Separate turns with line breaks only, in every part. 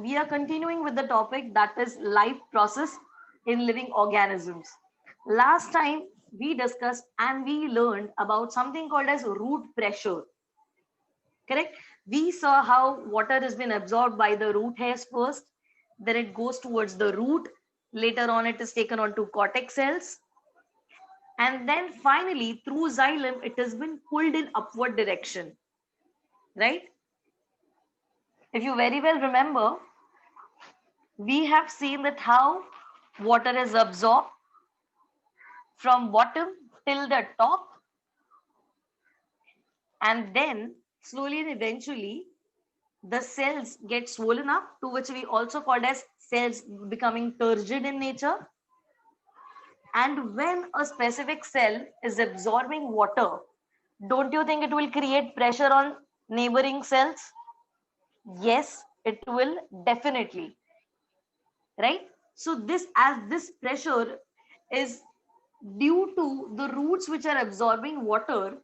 we are continuing with the topic that is life process in living organisms. Last time we discussed and we learned about something called as root pressure. Correct? We saw how water has been absorbed by the root hairs first, then it goes towards the root. Later on, it is taken onto cortex cells, and then finally, through xylem, it has been pulled in upward direction. Right? If you very well remember, we have seen that how water is absorbed from bottom till the top, and then slowly and eventually the cells get swollen up, to which we also called as cells becoming turgid in nature. And when a specific cell is absorbing water, don't you think it will create pressure on neighboring cells? Yes, it will definitely. Right? So this, as this pressure is due to the roots which are absorbing water,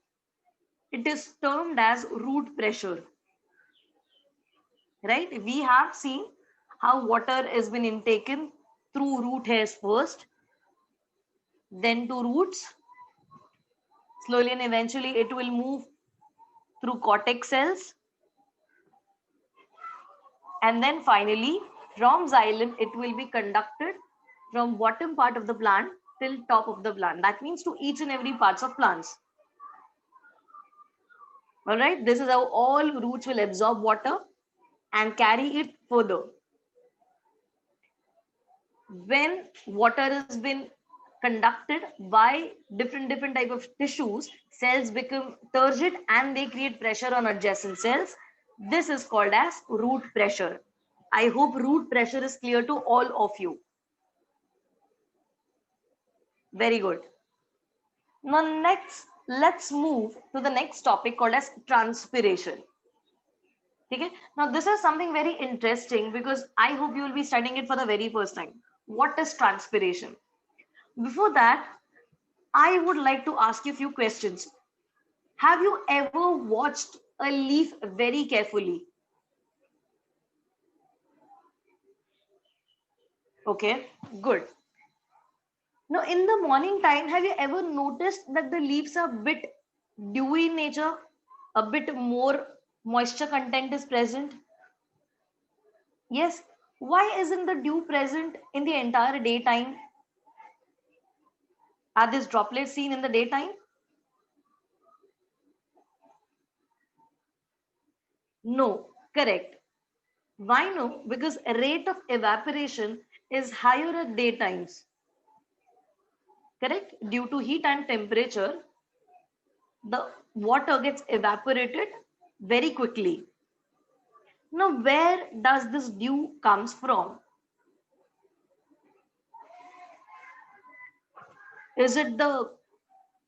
it is termed as root pressure. Right? We have seen how water has been intaken through root hairs first, then to roots. Slowly and eventually it will move through cortex cells, and then finally from xylem it will be conducted from bottom part of the plant till top of the plant. That means to each and every parts of plants. All right, this is how all roots will absorb water and carry it further. When water has been conducted by different type of tissues, cells become turgid and they create pressure on adjacent cells. This is called as root pressure. I hope root pressure is clear to all of you. Very good. Now next, let's move to the next topic called as transpiration. Okay. Now this is something very interesting because I hope you will be studying it for the very first time. What is transpiration? Before that, I would like to ask you a few questions. Have you ever watched a leaf very carefully? Okay, good. Now, in the morning time, have you ever noticed that the leaves are a bit dewy in nature? A bit more moisture content is present? Yes. Why isn't the dew present in the entire daytime? Are these droplets seen in the daytime? No, correct. Why no? Because rate of evaporation is higher at daytimes. Correct? Due to heat and temperature, the water gets evaporated very quickly. Now, where does this dew comes from? Is it the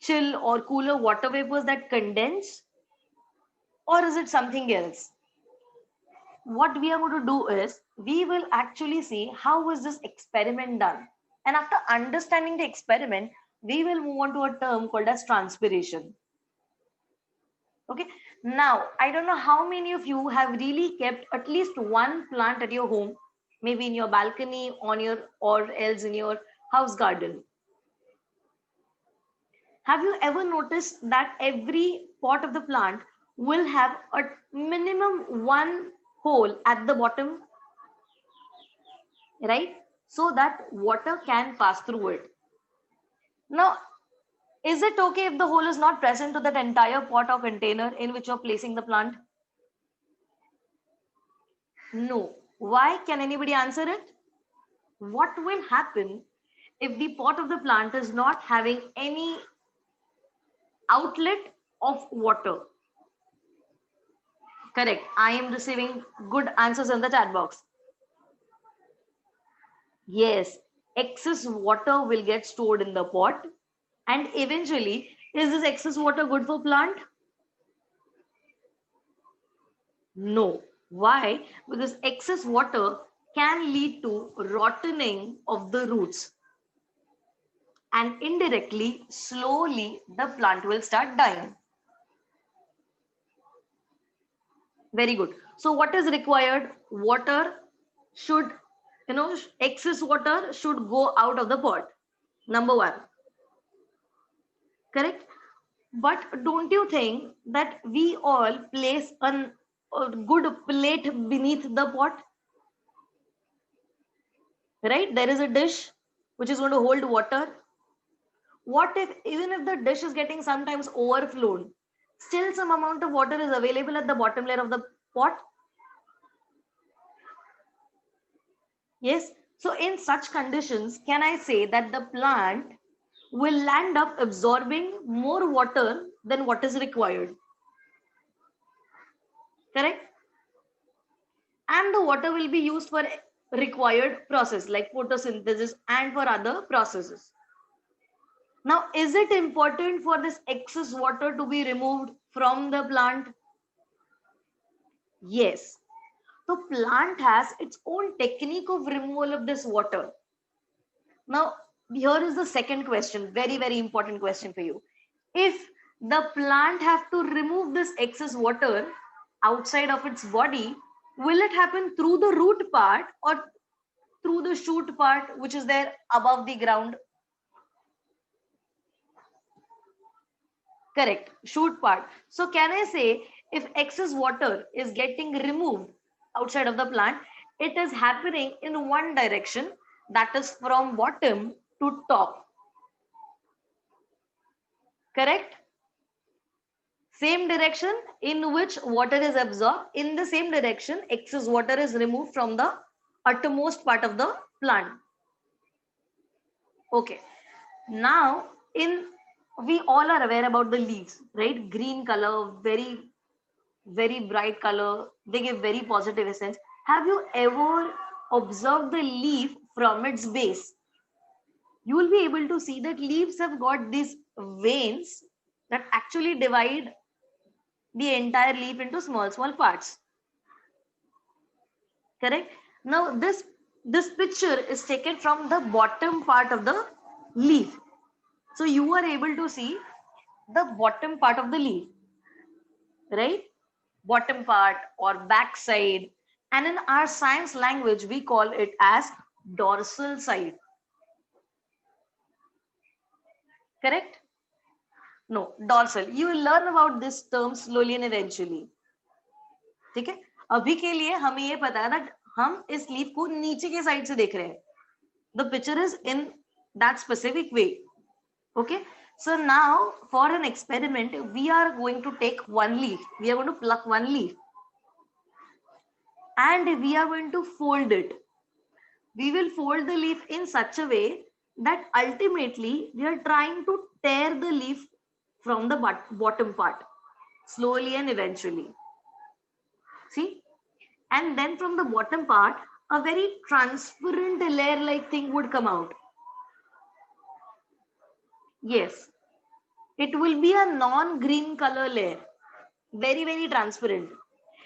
chill or cooler water vapors that condense, or is it something else? What we are going to do is we will actually see how is this experiment done. And after understanding the experiment, we will move on to a term called as transpiration. Okay. Now, I don't know how many of you have really kept at least one plant at your home, maybe in your balcony, on your or else in your house garden. Have you ever noticed that every pot of the plant will have a minimum one hole at the bottom, right? So that water can pass through it. Now, is it okay if the hole is not present to that entire pot or container in which you're placing the plant? No. Why? Can anybody answer it? What will happen if the pot of the plant is not having any outlet of water? Correct. I am receiving good answers in the chat box. Yes, excess water will get stored in the pot, and eventually, is this excess water good for plant? No. Why? Because excess water can lead to rottening of the roots, and indirectly, slowly, the plant will start dying. Very good. So what is required? Water should, excess water should go out of the pot. Number one, correct? But don't you think that we all place a good plate beneath the pot, right? There is a dish which is going to hold water. What if, even if the dish is getting sometimes overflowed, still some amount of water is available at the bottom layer of the pot? Yes. So in such conditions, can I say that the plant will land up absorbing more water than what is required? Correct? And the water will be used for required process like photosynthesis and for other processes. Now, is it important for this excess water to be removed from the plant? Yes. The plant has its own technique of removal of this water. Now, here is the second question, very, very important question for you. If the plant have to remove this excess water outside of its body, will it happen through the root part or through the shoot part which is there above the ground? Correct, shoot part. So can I say if excess water is getting removed outside of the plant, it is happening in one direction, that is from bottom to top. Correct? Same direction in which water is absorbed, in the same direction excess water is removed from the uttermost part of the plant. Okay. Now, in we all are aware about the leaves, right? Green color, very, very bright color. They give very positive essence. Have you ever observed the leaf from its base? You will be able to see that leaves have got these veins that actually divide the entire leaf into small, small parts. Correct? Now, this picture is taken from the bottom part of the leaf. So you are able to see the bottom part of the leaf, right? Bottom part or back side, and in our science language we call it as dorsal side. Correct? No, dorsal. You will learn about this term slowly and eventually. ठीक है? अभी के लिए हमें ये पता है that हम इस लीफ को नीचे के साइड से देख रहे हैं. The picture is in that specific way. Okay, so now for an experiment we are going to take one leaf, we are going to pluck one leaf and we are going to fold it. We will fold the leaf in such a way that ultimately we are trying to tear the leaf from the bottom part slowly and eventually. See, and then from the bottom part a very transparent layer like thing would come out. Yes, it will be a non-green color layer, very, very transparent.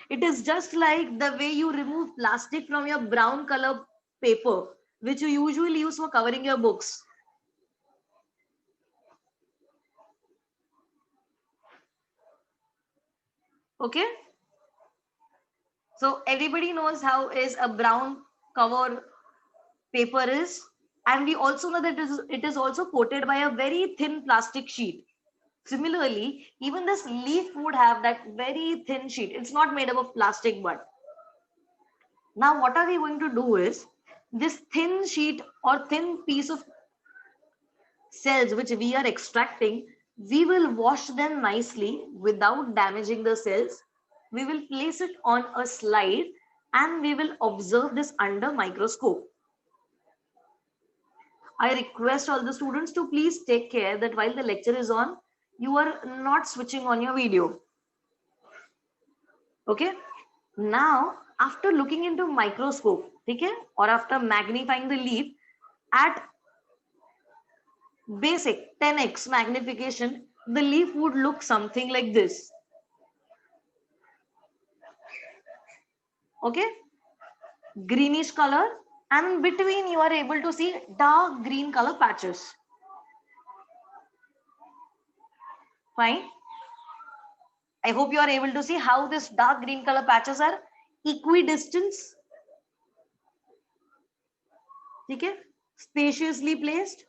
It is just like the way you remove plastic from your brown color paper, which you usually use for covering your books. Okay, so everybody knows how is a brown cover paper is, and we also know that it is also coated by a very thin plastic sheet. Similarly, even this leaf would have that very thin sheet. It's not made up of plastic, but now what are we going to do is this thin sheet or thin piece of cells which we are extracting, we will wash them nicely without damaging the cells. We will place it on a slide and we will observe this under microscope. I request all the students to please take care that while the lecture is on, you are not switching on your video. Okay. Now, after looking into microscope, okay, or after magnifying the leaf at basic 10x magnification, the leaf would look something like this. Okay, greenish color, and between you are able to see dark green color patches. Fine. I hope you are able to see how this dark green color patches are equidistant. ठीक है, spaciously placed.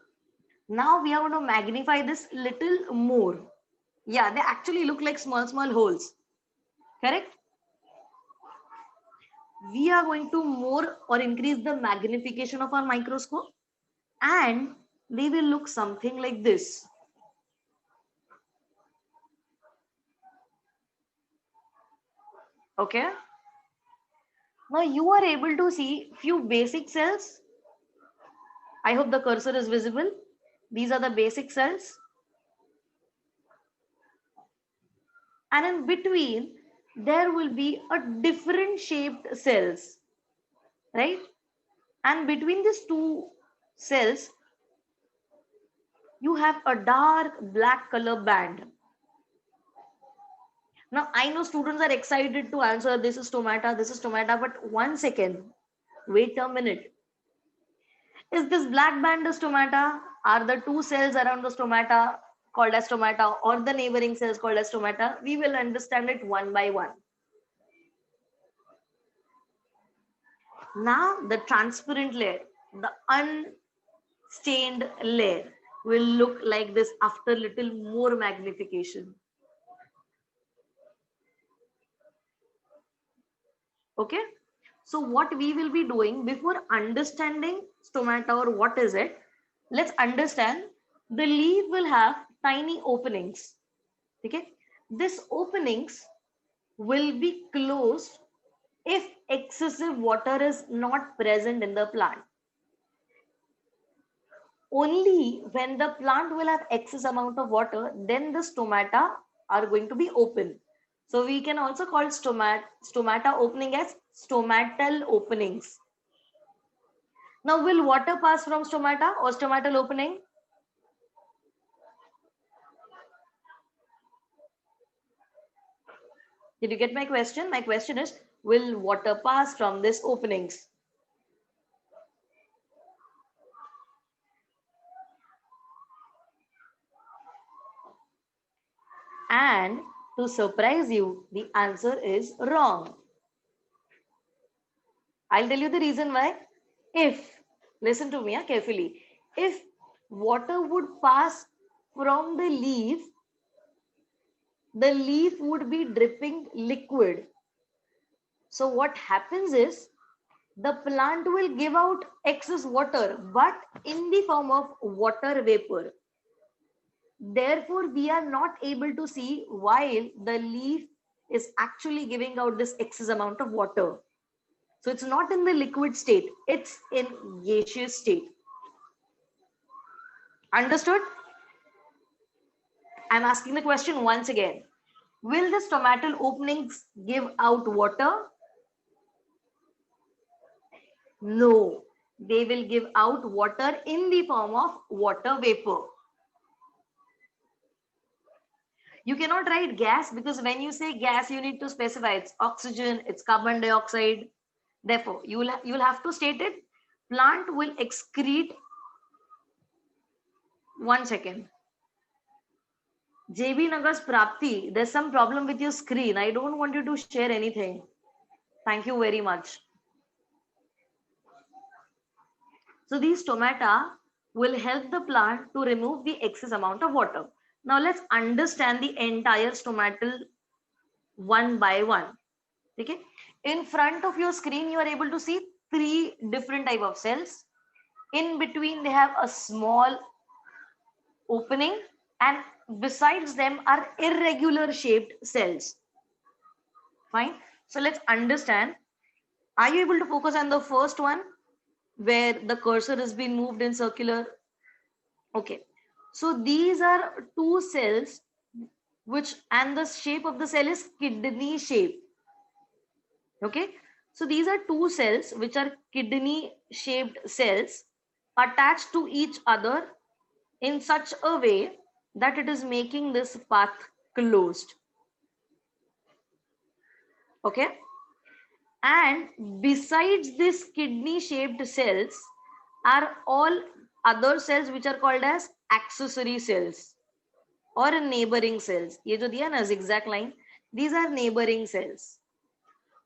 Now we are going to magnify this little more. Yeah, they actually look like small holes. Correct? We are going to more or increase the magnification of our microscope, and they will look something like this. Okay. Now you are able to see few basic cells. I hope the cursor is visible. These are the basic cells. And in between, there will be a different shaped cells, right? And between these two cells, you have a dark black color band. Now, I know students are excited to answer this is stomata, but 1 second, wait a minute. Is this black band the stomata? Are the two cells around the stomata called as stomata, or the neighboring cells called as stomata? We will understand it one by one. Now, the transparent layer, the unstained layer, will look like this after little more magnification. Okay, so what we will be doing before understanding stomata or what is it, let's understand the leaf will have tiny openings. Okay, these openings will be closed if excessive water is not present in the plant. Only when the plant will have excess amount of water, then the stomata are going to be open. So we can also call stomata opening as stomatal openings. Now, will water pass from stomata or stomatal opening? Did you get my question? My question is, will water pass from these openings? And to surprise you, the answer is wrong. I'll tell you the reason why. If, listen to me carefully, if water would pass from the leaf would be dripping liquid. So what happens is the plant will give out excess water, but in the form of water vapor. Therefore, we are not able to see while the leaf is actually giving out this excess amount of water. So it's not in the liquid state, it's in gaseous state. Understood? I'm asking the question once again. Will the stomatal openings give out water? No, they will give out water in the form of water vapor. You cannot write gas because when you say gas, you need to specify it's oxygen, it's carbon dioxide. Therefore, you will have to state it. Plant will excrete. 1 second. JB Nagar's Prapti, there's some problem with your screen. I don't want you to share anything. Thank you very much. So these stomata will help the plant to remove the excess amount of water. Now let's understand the entire stomatal one by one. Okay. In front of your screen, you are able to see three different type of cells. In between, they have a small opening, and besides them are irregular shaped cells. Fine. So let's understand. Are you able to focus on the first one where the cursor has been moved in circular? Okay. So these are two cells which, and the shape of the cell is kidney shape. Okay. So these are two cells which are kidney shaped cells attached to each other in such a way that it is making this path closed. Okay. And besides these kidney shaped cells are all other cells which are called as accessory cells or neighboring cells. ये जो दिया ना zigzag line, these are neighboring cells.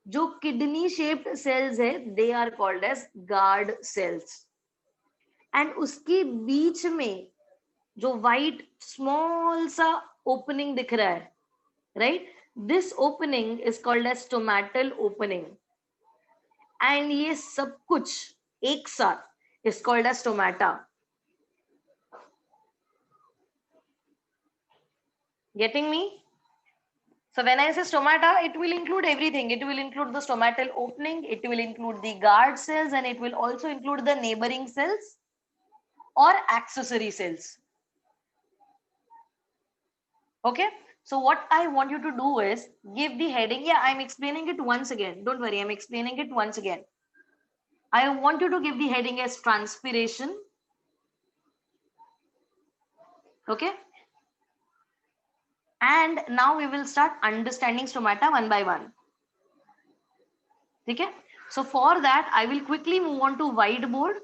जो kidney shaped cells है, they are called as guard cells. And उसके बीच में जो white small सा ओपनिंग दिख रहा है, right, this opening is called as stomatal opening, and ये सब कुछ एक साथ is called as stomata. Getting me? So when I say stomata, it will include everything. It will include the stomatal opening, it will include the guard cells, and it will also include the neighboring cells or accessory cells. Okay, so what I want you to do is give the heading. Yeah, I'm explaining it once again, don't worry, I'm explaining it once again. I want you to give the heading as transpiration. Okay, and now we will start understanding stomata one by one. Okay, so for that I will quickly move on to whiteboard.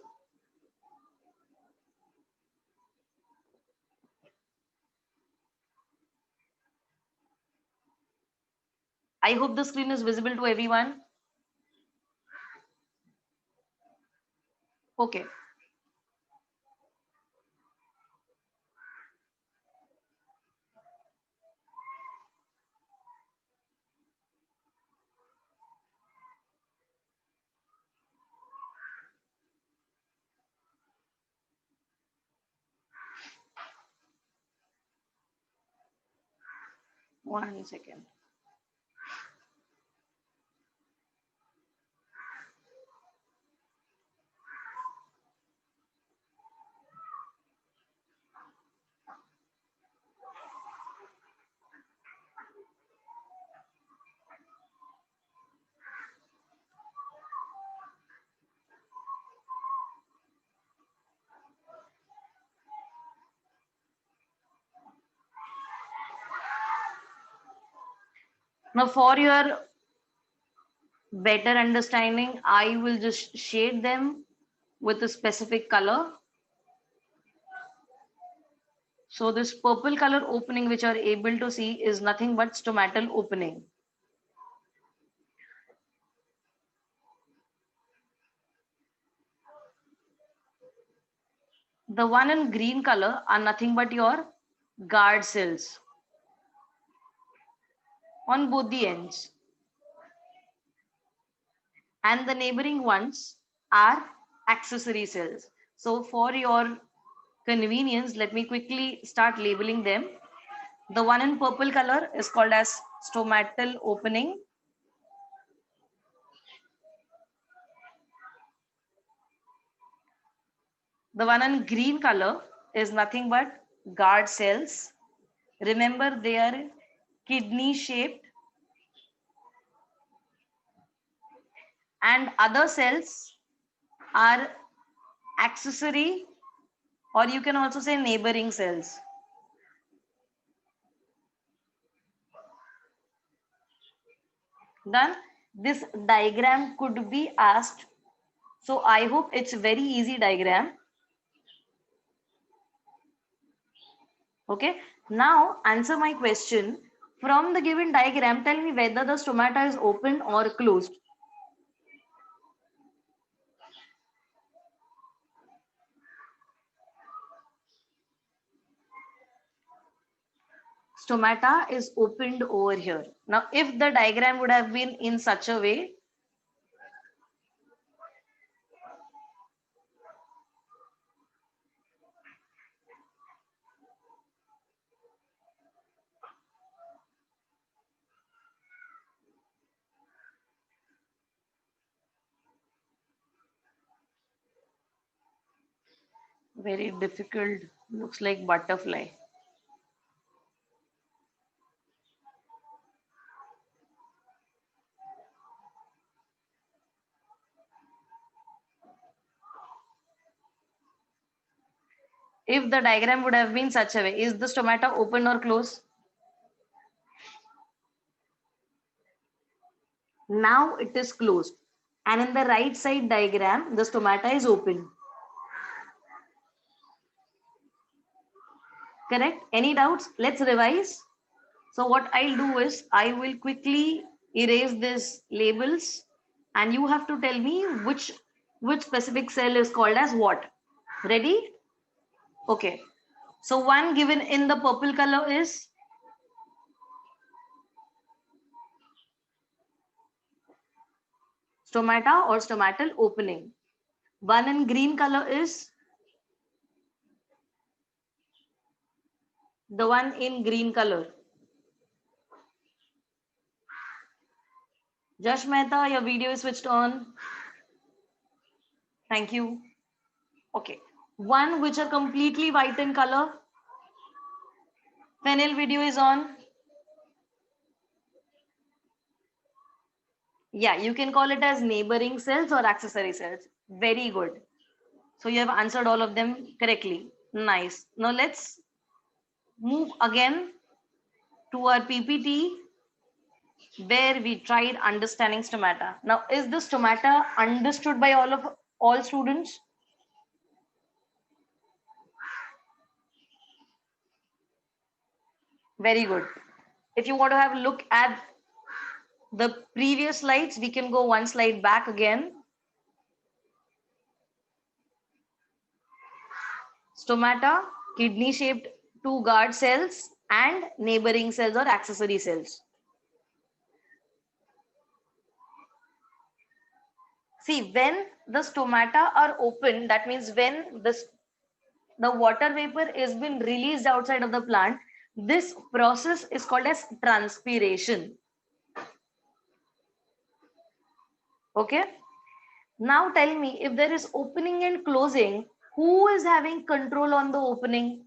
I hope the screen is visible to everyone. Okay. One second. Now, for your better understanding, I will just shade them with a specific color. So this purple color opening, which you are able to see, is nothing but stomatal opening. The one in green color are nothing but your guard cells on both the ends. And the neighboring ones are accessory cells. So for your convenience, let me quickly start labeling them. The one in purple color is called as stomatal opening. The one in green color is nothing but guard cells. Remember, they are kidney shaped, and other cells are accessory, or you can also say neighboring cells. Done. This diagram could be asked, so I hope it's very easy diagram. Okay, now answer my question. From the given diagram, tell me whether the stomata is open or closed. Stomata is opened over here. Now, if the diagram would have been in such a way, very difficult, looks like butterfly. If the diagram would have been such a way, is the stomata open or closed? Now it is closed. And in the right side diagram, the stomata is open. Correct? Any doubts? Let's revise. So what I'll do is I will quickly erase these labels, and you have to tell me which specific cell is called as what. Ready? Okay. So one given in the purple color is stomata or stomatal opening. One in green color is the one in green color. Jash Mehta, your video is switched on. Thank you. Okay. One which are completely white in color. Fennel video is on. Yeah, you can call it as neighboring cells or accessory cells. Very good. So you have answered all of them correctly. Nice. Now let's move again to our PPT where we tried understanding stomata. Now, is the stomata understood by all students? Very good. If you want to have a look at the previous slides, we can go one slide back again. Stomata, kidney-shaped two guard cells and neighboring cells or accessory cells. See, when the stomata are open, that means when the water vapor is been released outside of the plant, this process is called as transpiration. Okay. Now tell me, if there is opening and closing, who is having control on the opening?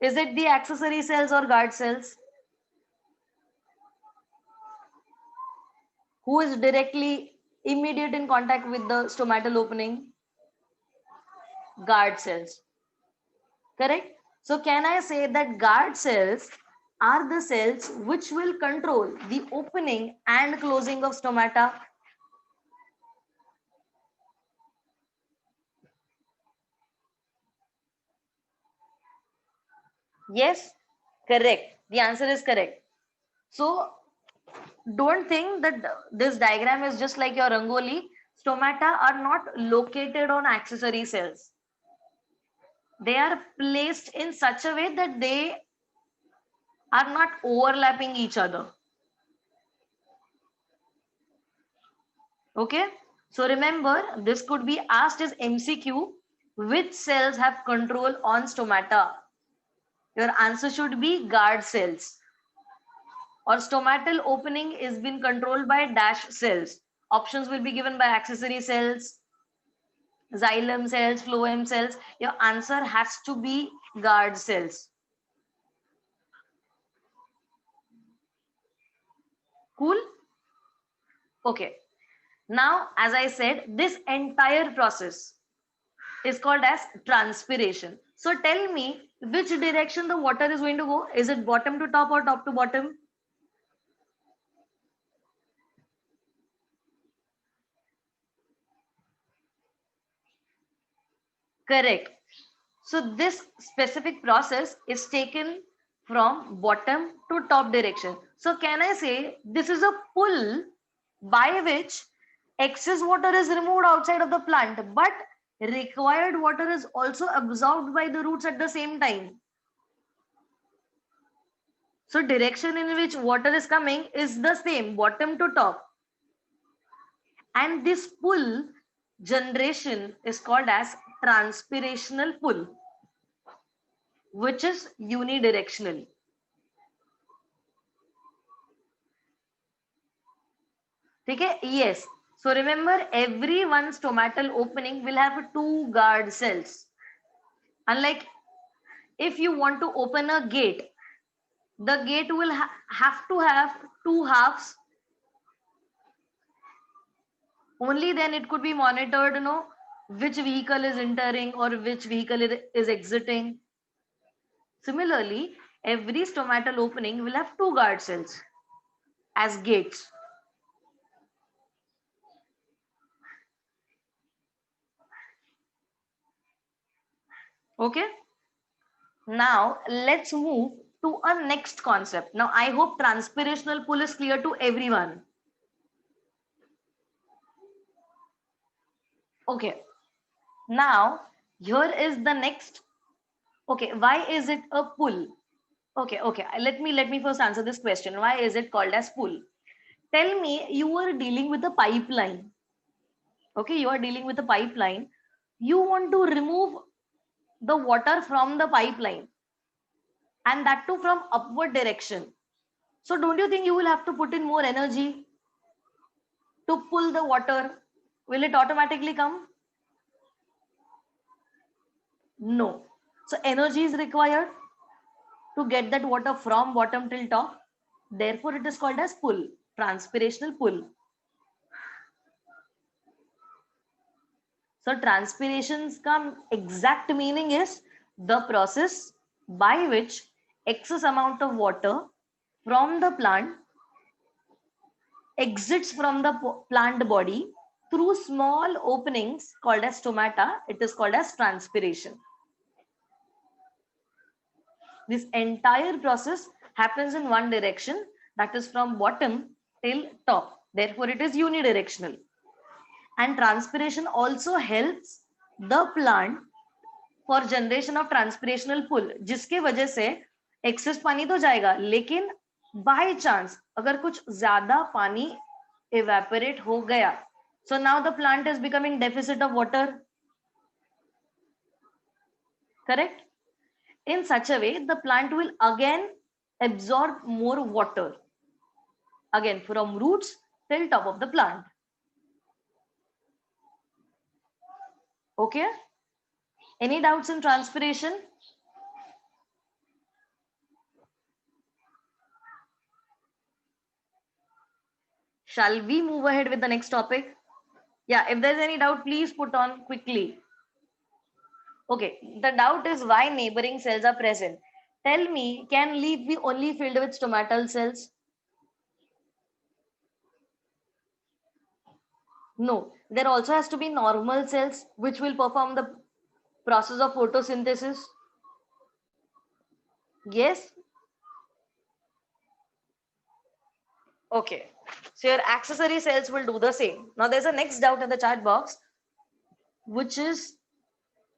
Is it the accessory cells or guard cells? Who is directly immediate in contact with the stomatal opening? Guard cells. Correct? So can I say that guard cells are the cells which will control the opening and closing of stomata? Yes, correct. The answer is correct. So don't think that this diagram is just like your rangoli. Stomata are not located on accessory cells. They are placed in such a way that they are not overlapping each other. Okay. So remember, this could be asked as MCQ. Which cells have control on stomata? Your answer should be guard cells. Or stomatal opening is being controlled by dash cells. Options will be given by accessory cells, xylem cells, phloem cells. Your answer has to be guard cells. Cool? Okay. Now, as I said, this entire process is called as transpiration. So tell me which direction the water is going to go. Is it bottom to top or top to bottom? Correct. So this specific process is taken from bottom to top direction. So can I say this is a pull by which excess water is removed outside of the plant, but required water is also absorbed by the roots at the same time. So direction in which water is coming is the same, bottom to top. And this pull generation is called as transpirational pull, which is unidirectional. Okay, yes. So remember, every one stomatal opening will have two guard cells. Unlike if you want to open a gate, the gate will have to have two halves. Only then it could be monitored, which vehicle is entering or which vehicle is exiting. Similarly, every stomatal opening will have two guard cells as gates. Okay. Now let's move to a next concept. Now I hope transpirational pull is clear to everyone. Okay. Now Here is the next. Okay, why is it a pool? Okay. Let me first answer this question. Why is it called as pool? Tell me, you are dealing with a pipeline. Okay, you are dealing with a pipeline. You want to remove the water from the pipeline, and that too from upward direction. So don't you think you will have to put in more energy to pull the water? Will it automatically come? No. So energy is required to get that water from bottom till top. Therefore, it is called as pull, transpirational pull. So transpiration's come exact meaning is the process by which excess amount of water from the plant exits from the plant body through small openings called as stomata. It is called as transpiration. This entire process happens in one direction, that is from bottom till top. Therefore, it is unidirectional. And transpiration also helps the plant for generation of transpirational pull, जिसके वजह से access पानी तो जाएगा, लेकिन by chance अगर कुछ ज्यादा पानी evaporate हो गया, so now the plant is becoming deficit of water. Correct? In such a way, the plant will again absorb more water, again from roots till top of the plant. Okay? Any doubts in transpiration? Shall we move ahead with the next topic? Yeah, if there's any doubt, please put on quickly. Okay, the doubt is why neighboring cells are present. Tell me, can leaf be only filled with stomatal cells? No, there also has to be normal cells which will perform the process of photosynthesis. Yes? Okay. So your accessory cells will do the same. Now there's a next doubt in the chat box, which is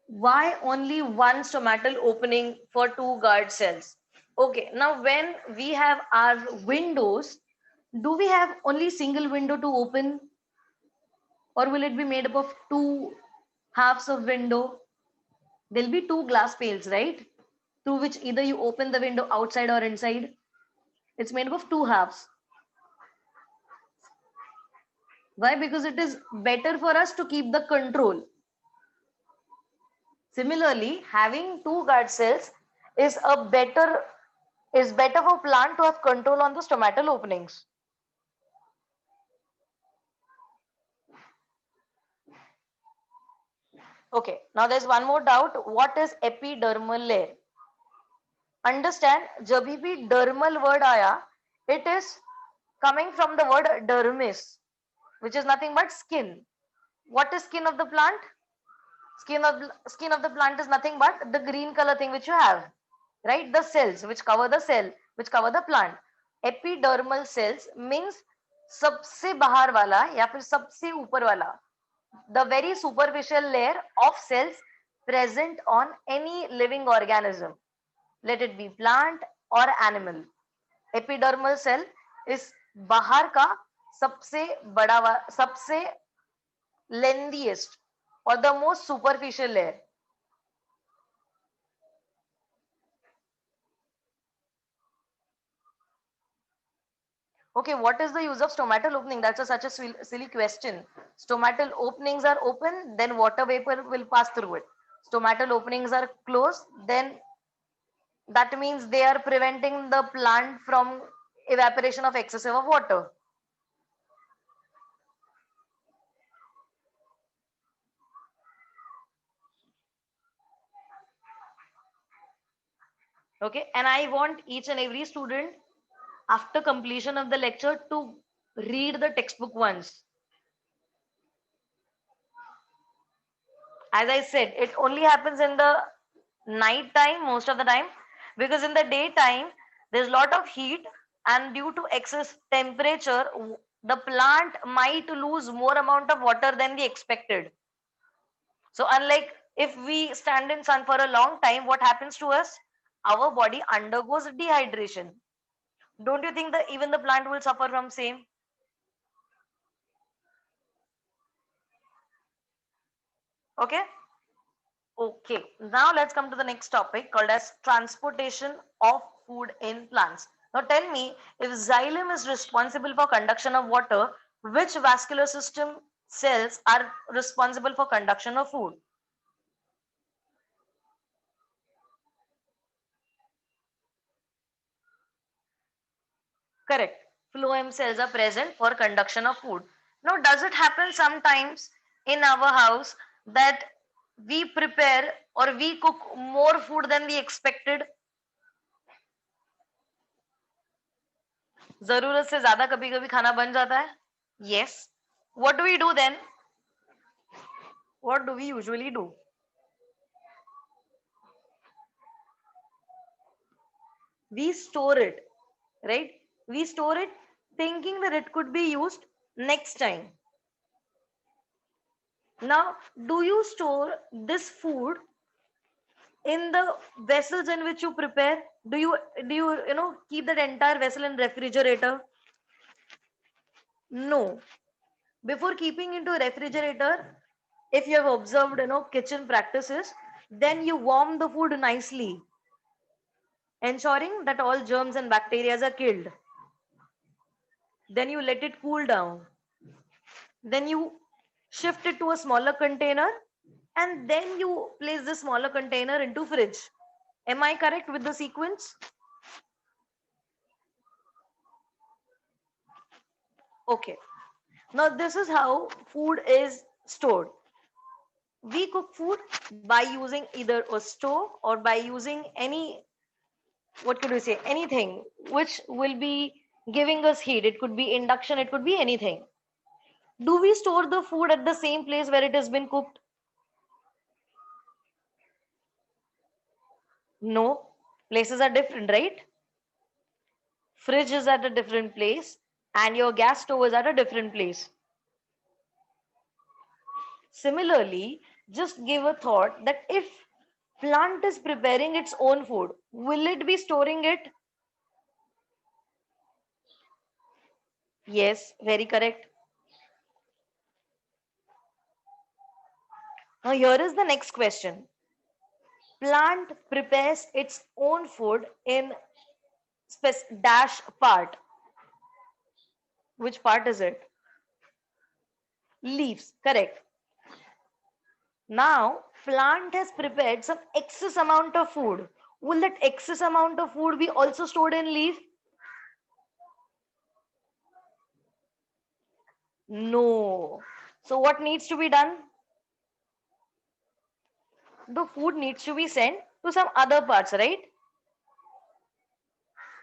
why only one stomatal opening for two guard cells? Okay, now when we have our windows, do we have only single window to open, or will it be made up of two halves of window? There'll be two glass panes, right? Through which either you open the window outside or inside. It's made up of two halves. Why? Because it is better for us to keep the control. Similarly, having two guard cells is better for plant to have control on the stomatal openings. Okay, now there's one more doubt. What is epidermal layer? Understand, जब भी dermal word आया, it is coming from the word dermis, which is nothing but skin. What is skin of the plant? Skin of the plant is nothing but the green color thing which you have, right? The cells which cover the cell, which cover the plant. Epidermal cells means सबसे बाहर वाला या फिर सबसे ऊपर वाला, the very superficial layer of cells present on any living organism, let it be plant or animal. Epidermal cell is बाहर का सबसे बड़ा सबसे lengthiest or the most superficial layer. Okay, what is the use of stomatal opening? That's such a silly question. Stomatal openings are open, then water vapor will pass through it. Stomatal openings are closed, then that means they are preventing the plant from evaporation of excessive of water. Okay, and I want each and every student after completion of the lecture to read the textbook once. As I said, it only happens in the night time most of the time, because in the daytime there's a lot of heat, and due to excess temperature the plant might lose more amount of water than the expected. So unlike If we stand in sun for a long time, what happens to us? Our body undergoes dehydration. Don't you think that even the plant will suffer from same? Okay. Okay, now let's come to the next topic called as transportation of food in plants. Now tell me, if xylem is responsible for conduction of water, which vascular system cells are responsible for conduction of food? Correct. Phloem cells are present for conduction of food. Now, does it happen sometimes in our house that we prepare or we cook more food than we expected? जरूरत से ज्यादा कभी कभी खाना बन जाता है. Yes. What do we do then? What do we usually do? We store it, right? We store it thinking that it could be used next time. Now, do you store this food in the vessels in which you prepare? Do you keep that entire vessel in refrigerator? No. Before keeping into refrigerator, if you have observed kitchen practices, then you warm the food nicely, ensuring that all germs and bacteria are killed. Then you let it cool down. Then you shift it to a smaller container, and then you place the smaller container into fridge. Am I correct with the sequence? Okay. Now this is how food is stored. We cook food by using either a stove or by using any, what could we say, anything which will be giving us heat. It could be induction, it could be anything. Do we store the food at the same place where it has been cooked? No. Places are different, right? Fridge is at a different place and your gas stove is at a different place. Similarly, just give a thought that if plant is preparing its own food, will it be storing it? Yes, very correct. Now here is the next question. Plant prepares its own food in dash part. Which part is it? Leaves, correct. Now, plant has prepared some excess amount of food. Will that excess amount of food be also stored in leaf? No. So what needs to be done? The food needs to be sent to some other parts, right?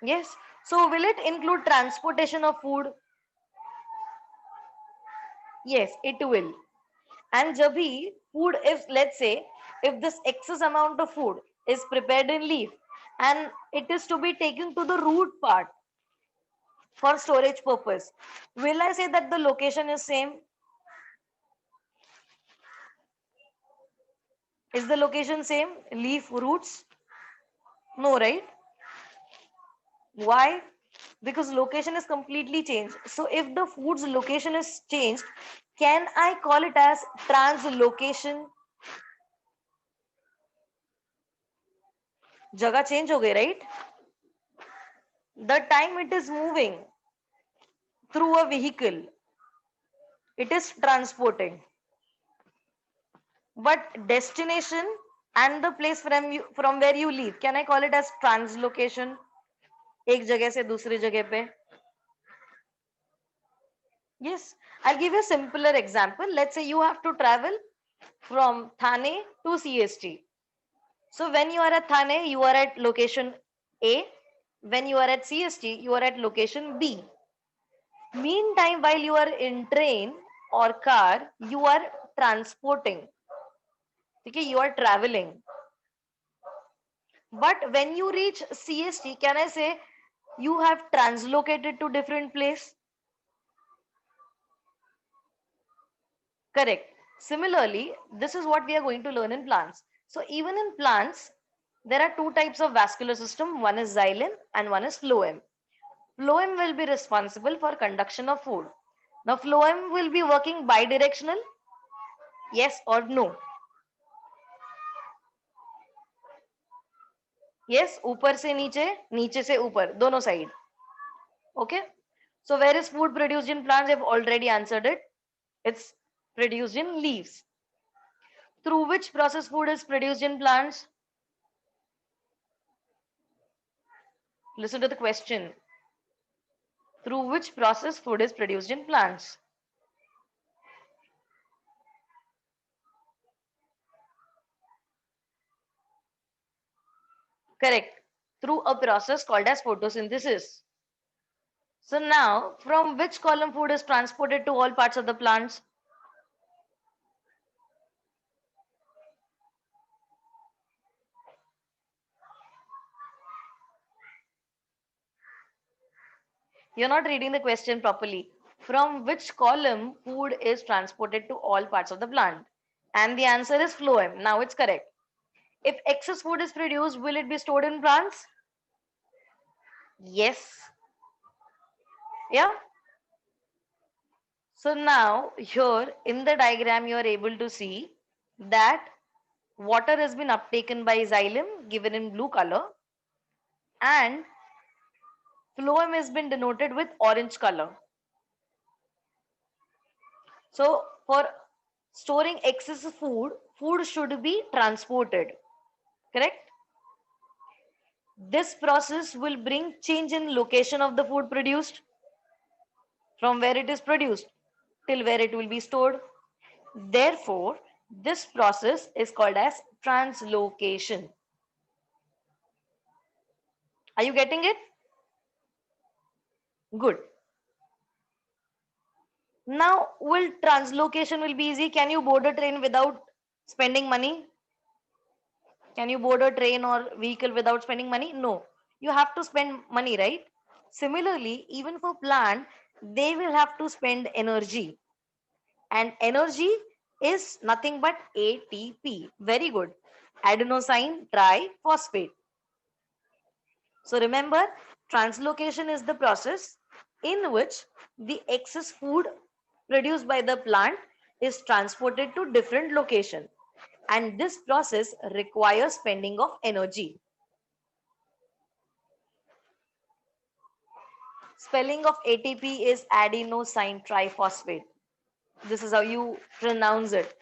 Yes. So will it include transportation of food? Yes, it will. And Jabhi, food, if let's say, if this excess amount of food is prepared in leaf and it is to be taken to the root part for storage purpose, will I say that the location is same? Is the location same? Leaf roots? No, right? Why? Because location is completely changed. So if the food's location is changed, can I call it as translocation? जगह change हो गई, right? The time it is moving through a vehicle, it is transporting. But destination and the place from where you live, can I call it as translocation? एक जगह से दूसरी जगह पे. Yes, I'll give you a simpler example. Let's say you have to travel from Thane to CST. So when you are at Thane, you are at location A. When you are at CST, you are at location B. Meantime, while you are in train or car, you are transporting. Okay, you are traveling. But when you reach CST, can I say you have translocated to different place? Correct. Similarly, this is what we are going to learn in plants. So even in plants, there are two types of vascular system. One is xylem and one is phloem. Phloem will be responsible for conduction of food. Now phloem will be working bidirectional, yes or no? Yes, ऊपर से नीचे, नीचे से ऊपर, दोनों side. Okay. So where is food produced in plants? I've already answered it. It's produced in leaves. Through which process food is produced in plants? Listen to the question. Through which process food is produced in plants? Correct. Through a process called as photosynthesis. So now, from which column food is transported to all parts of the plants? You're not reading the question properly. From which column food is transported to all parts of the plant? And the answer is phloem. Now it's correct. If excess food is produced, will it be stored in plants? Yes. Yeah. So now here in the diagram, you are able to see that water has been uptaken by xylem given in blue color, and phloem has been denoted with orange color. So for storing excess food, food should be transported. Correct? This process will bring change in location of the food produced from where it is produced till where it will be stored. Therefore, this process is called as translocation. Are you getting it? Good. Now, will translocation will be easy? Can you board a train without spending money? Can you board a train or vehicle without spending money? No. You have to spend money, right? Similarly, even for plant, they will have to spend energy. And energy is nothing but ATP. Very good. Adenosine triphosphate. So remember, translocation is the process in which the excess food produced by the plant is transported to different location, and this process requires spending of energy. Spelling of ATP is adenosine triphosphate. This is how you pronounce it.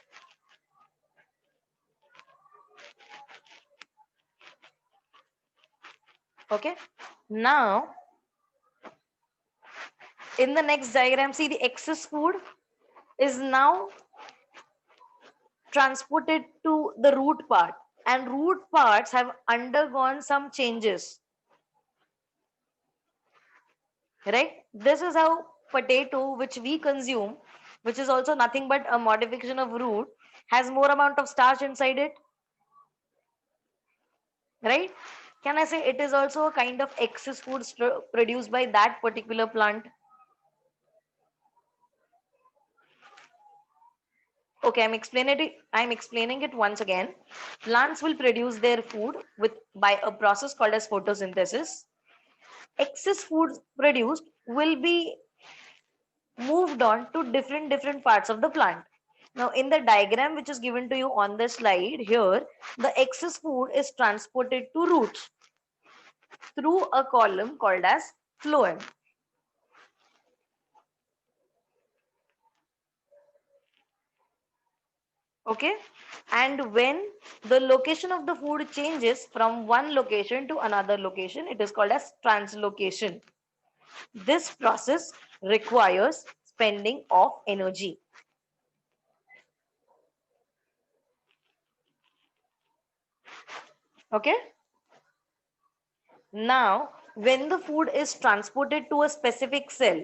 Okay. Now, in the next diagram, see the excess food is now transported to the root part, and root parts have undergone some changes, right? This is how potato which we consume, which is also nothing but a modification of root, has more amount of starch inside it, right? Can I say it is also a kind of excess food produced by that particular plant? Okay, I'm explaining it once again. Plants will produce their food with by a process called as photosynthesis. Excess food produced will be moved on to different parts of the plant. Now in the diagram which is given to you on the slide here, the excess food is transported to roots through a column called as phloem. Okay, and when the location of the food changes from one location to another location, it is called as translocation. This process requires spending of energy. Okay. Now, when the food is transported to a specific cell,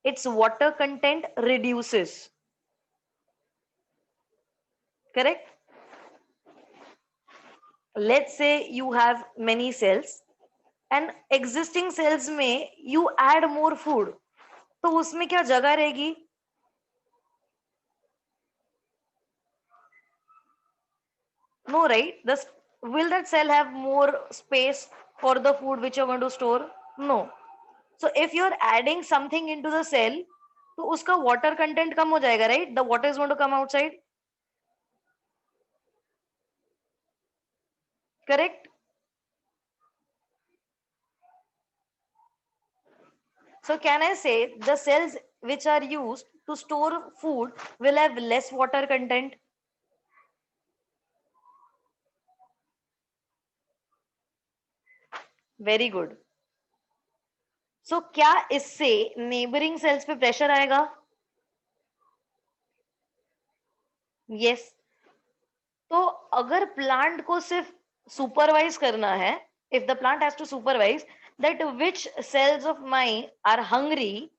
its water content reduces. Correct? Let's say you have many cells and existing cells में you add more food. तो उसमें क्या जगह रहेगी? No, right? This, will that cell have more space for the food which you're going to store? No. So if you're adding something into the cell, तो उसका water content कम हो जाएगा, right? The water is going to come outside. Correct? So can I say the cells which are used to store food will have less water content? Very good. So क्या इससे neighboring cells पे pressure आएगा? Yes. तो अगर plant को सिर्फ supervise करना है, if the plant has to supervise that which cells of mine are hungry,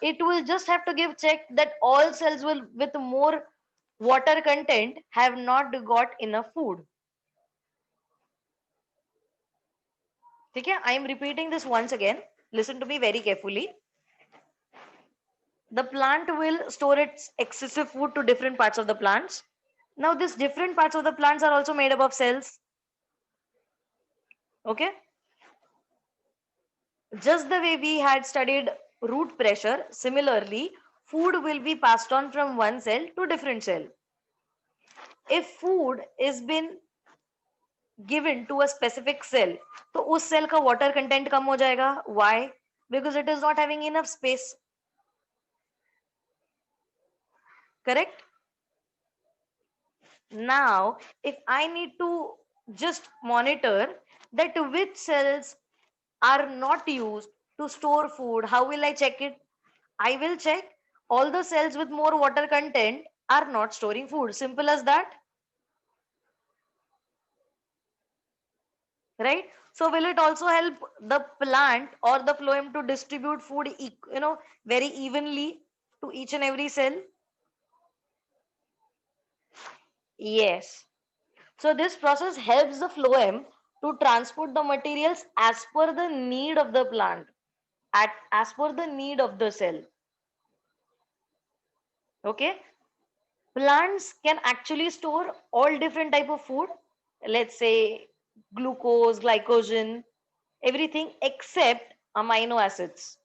it will just have to give check that all cells will with more water content have not got enough food. ठीक है, I am repeating this once again. Listen to me very carefully. The plant will store its excessive food to different parts of the plants. Now, these different parts of the plants are also made up of cells. Okay. Just the way we had studied root pressure, similarly, food will be passed on from one cell to different cell. If food is been given to a specific cell, तो उस cell का water content कम हो जाएगा. Why? Because it is not having enough space. Correct? Now, if I need to just monitor that which cells are not used to store food, how will I check it? I will check all the cells with more water content are not storing food. Simple as that. Right? So will it also help the plant or the phloem to distribute food, very evenly to each and every cell? Yes. So this process helps the phloem to transport the materials as per the need of the plant, as per the need of the cell. Okay. Plants can actually store all different type of food. Let's say glucose, glycogen, everything except amino acids.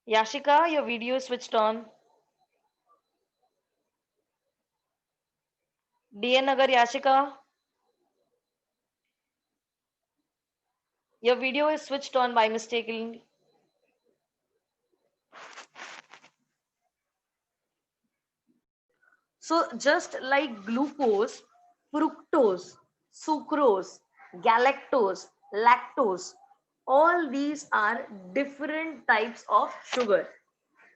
Yashika, your video is switched on. DN Nagar Yashika, your video is switched on by mistakenly. So just like glucose, fructose, sucrose, galactose, lactose, all these are different types of sugar.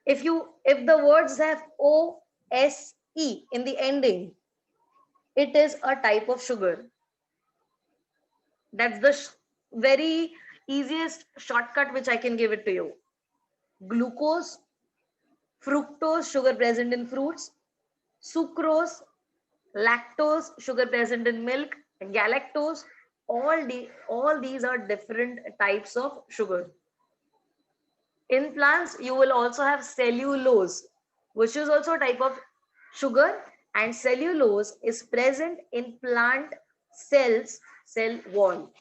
If the words have O, S, E in the ending, it is a type of sugar. That's the very easiest shortcut which I can give it to you. Glucose, fructose, sugar present in fruits, sucrose, lactose, sugar present in milk, galactose, all these are different types of sugar. In plants, you will also have cellulose, which is also a type of sugar, and cellulose is present in plant cells, cell wall.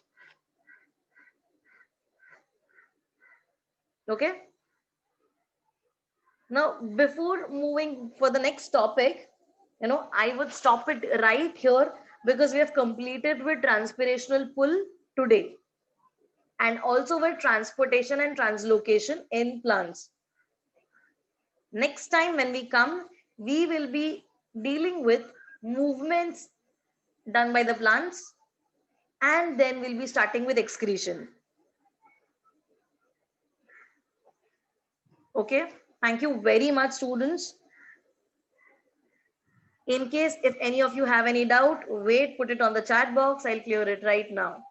Okay. Now, before moving for the next topic, I would stop it right here because we have completed with transpirational pull today and also with transportation and translocation in plants. Next time when we come, we will be dealing with movements done by the plants, and then we'll be starting with excretion. Okay, thank you very much, students. In case if any of you have any doubt, wait, put it on the chat box. I'll clear it right now.